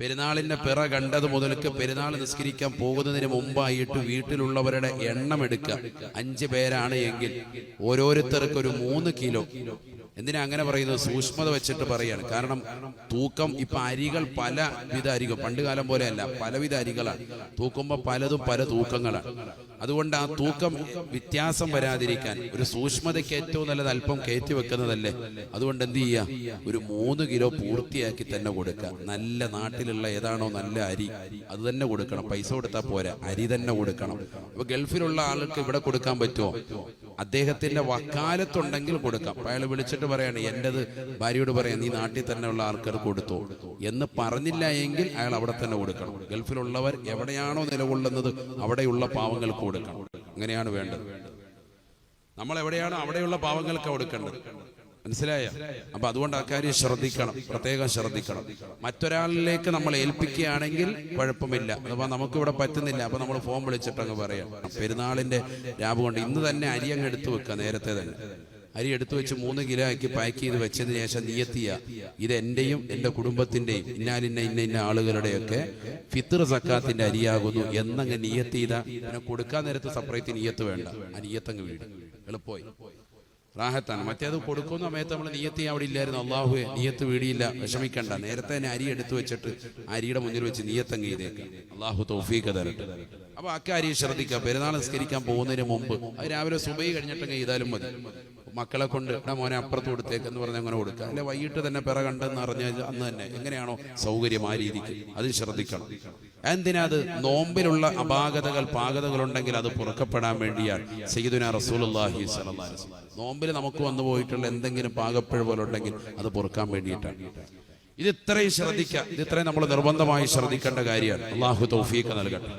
പെരുന്നാളിന്റെ പിറ കണ്ടത് മുതൽക്ക് പെരുന്നാൾ നിസ്കരിക്കാൻ പോകുന്നതിന് മുമ്പായിട്ട് വീട്ടിലുള്ളവരുടെ എണ്ണം എടുക്കുക. 5 പേരാണ് എങ്കിൽ ഓരോരുത്തർക്ക് ഒരു 3 കിലോ. എന്തിനാ അങ്ങനെ പറയുന്നത്? സൂക്ഷ്മത വെച്ചിട്ട് പറയാണ്. കാരണം തൂക്കം ഇപ്പൊ അരികൾ പലവിധ അരികൾ, പണ്ട് കാലം പോലെയല്ല, പലവിധ അരികളാണ്. തൂക്കുമ്പോൾ പലതും പല തൂക്കങ്ങളാണ്. അതുകൊണ്ട് ആ തൂക്കം വ്യത്യാസം വരാതിരിക്കാൻ ഒരു സൂക്ഷ്മതയ്ക്ക് ഏറ്റവും നല്ലത് അല്പം കയറ്റി വെക്കുന്നതല്ലേ. അതുകൊണ്ട് എന്ത് ചെയ്യുക, ഒരു 3 കിലോ പൂർത്തിയാക്കി തന്നെ കൊടുക്കുക. നല്ല നാട്ടിലുള്ള ഏതാണോ നല്ല അരി അത് തന്നെ കൊടുക്കണം. പൈസ കൊടുത്താൽ പോരാ, അരി തന്നെ കൊടുക്കണം. അപ്പൊ ഗൾഫിലുള്ള ആൾക്ക് ഇവിടെ കൊടുക്കാൻ പറ്റുമോ? അദ്ദേഹത്തിന്റെ വക്കാലത്തുണ്ടെങ്കിൽ കൊടുക്കാം. അയാൾ വിളിച്ചിട്ട് പറയാണ്, എന്റേത് ഭാര്യയോട് പറയാം, നീ നാട്ടിൽ തന്നെ ഉള്ള ആൾക്കാർ കൊടുത്തോ എന്ന് പറഞ്ഞില്ല എങ്കിൽ അയാൾ അവിടെ തന്നെ കൊടുക്കണം. ഗൾഫിലുള്ളവർ എവിടെയാണോ നിലകൊള്ളുന്നത് അവിടെയുള്ള പാവങ്ങൾക്ക് കൊടുക്കണം. അങ്ങനെയാണ് വേണ്ടത്. നമ്മൾ എവിടെയാണോ അവിടെയുള്ള പാവങ്ങൾക്ക് കൊടുക്കേണ്ടത്. മനസ്സിലായ? അപ്പൊ അതുകൊണ്ട് ആ കാര്യം ശ്രദ്ധിക്കണം, പ്രത്യേകം ശ്രദ്ധിക്കണം. മറ്റൊരാളിലേക്ക് നമ്മൾ ഏൽപ്പിക്കുകയാണെങ്കിൽ കുഴപ്പമില്ല. അഥവാ നമുക്കിവിടെ പറ്റുന്നില്ല, അപ്പൊ നമ്മൾ ഫോൺ വിളിച്ചിട്ട് അങ്ങ് പറയാം, പെരുന്നാളിന്റെ രാവ് കൊണ്ട് ഇന്ന് തന്നെ അരി അങ്ങ് എടുത്തു വെക്കുക. നേരത്തെ തന്നെ അരി എടുത്തു വെച്ച് 3 കിലോ ആക്കി പാക്ക് ചെയ്ത് വെച്ചതിന് ശേഷം നിയത്തിയ, ഇത് എന്റെയും എന്റെ കുടുംബത്തിന്റെയും ഇന്ന ആളുകളുടെയൊക്കെ ഫിത്ർ സക്കാത്തിന്റെ അരിയാകുന്നു എന്നങ്ങ് നിയത്ത് ചെയ്ത, പിന്നെ കൊടുക്കാൻ നേരത്ത് സെപ്പറേറ്റ് നിയത്ത് വേണ്ട. ആ നിയത്തങ്ങ് വീട് എളുപ്പമായി, റാഹത്താണ്. മറ്റേത് കൊടുക്കുന്ന സമയത്ത് നമ്മൾ നിയത്ത് അവിടെ ഇല്ലായിരുന്നു. അള്ളാഹുവെ നിയത്ത് വീടിയില്ല, വിഷമിക്കണ്ട, നേരത്തെ തന്നെ അരി എടുത്തു വെച്ചിട്ട് അരിയുടെ മുന്നിൽ വെച്ച് നിയത്തങ്ങ് ചെയ്തേക്കാം. അള്ളാഹു തൗഫീഖ് തരട്ടെ. അപ്പൊ അക്കാര്യം ശ്രദ്ധിക്കുക. പെരുന്നാൾ നിസ്കരിക്കാൻ പോകുന്നതിന് മുമ്പ് അത് രാവിലെ സുബഹി കഴിഞ്ഞിട്ടങ്ങ് ചെയ്താലും മതി. മക്കളെ കൊണ്ട് മോനെ അപ്പുറത്ത് കൊടുത്തേക്കെന്ന് പറഞ്ഞ് അങ്ങനെ കൊടുക്കുക. അല്ലെ വൈകിട്ട് തന്നെ പിറ കണ്ടെന്ന് അറിഞ്ഞാൽ അന്ന് തന്നെ എങ്ങനെയാണോ സൗകര്യം ആ രീതിക്ക് അത് ശ്രദ്ധിക്കണം. എന്തിനാ? അത് നോമ്പിലുള്ള അപാകതകൾ പാകതകൾ ഉണ്ടെങ്കിൽ അത് പുറക്കപ്പെടാൻ വേണ്ടിയാണ്. സയ്യിദുനാ റസൂലുള്ളാഹി സ്വല്ലല്ലാഹു അലൈഹി വസല്ലം നോമ്പിൽ നമുക്ക് വന്നു പോയിട്ടുള്ള എന്തെങ്കിലും പാകപ്പിഴ പോലെ ഉണ്ടെങ്കിൽ അത് പൊറുക്കാൻ വേണ്ടിയിട്ടാണ്. ഇത് ഇത്രയും ശ്രദ്ധിക്കുക. ഇത് ഇത്രയും നമ്മൾ നിർബന്ധമായി ശ്രദ്ധിക്കേണ്ട കാര്യമാണ്. അള്ളാഹു തൗഫീഖ് നൽകട്ടെ.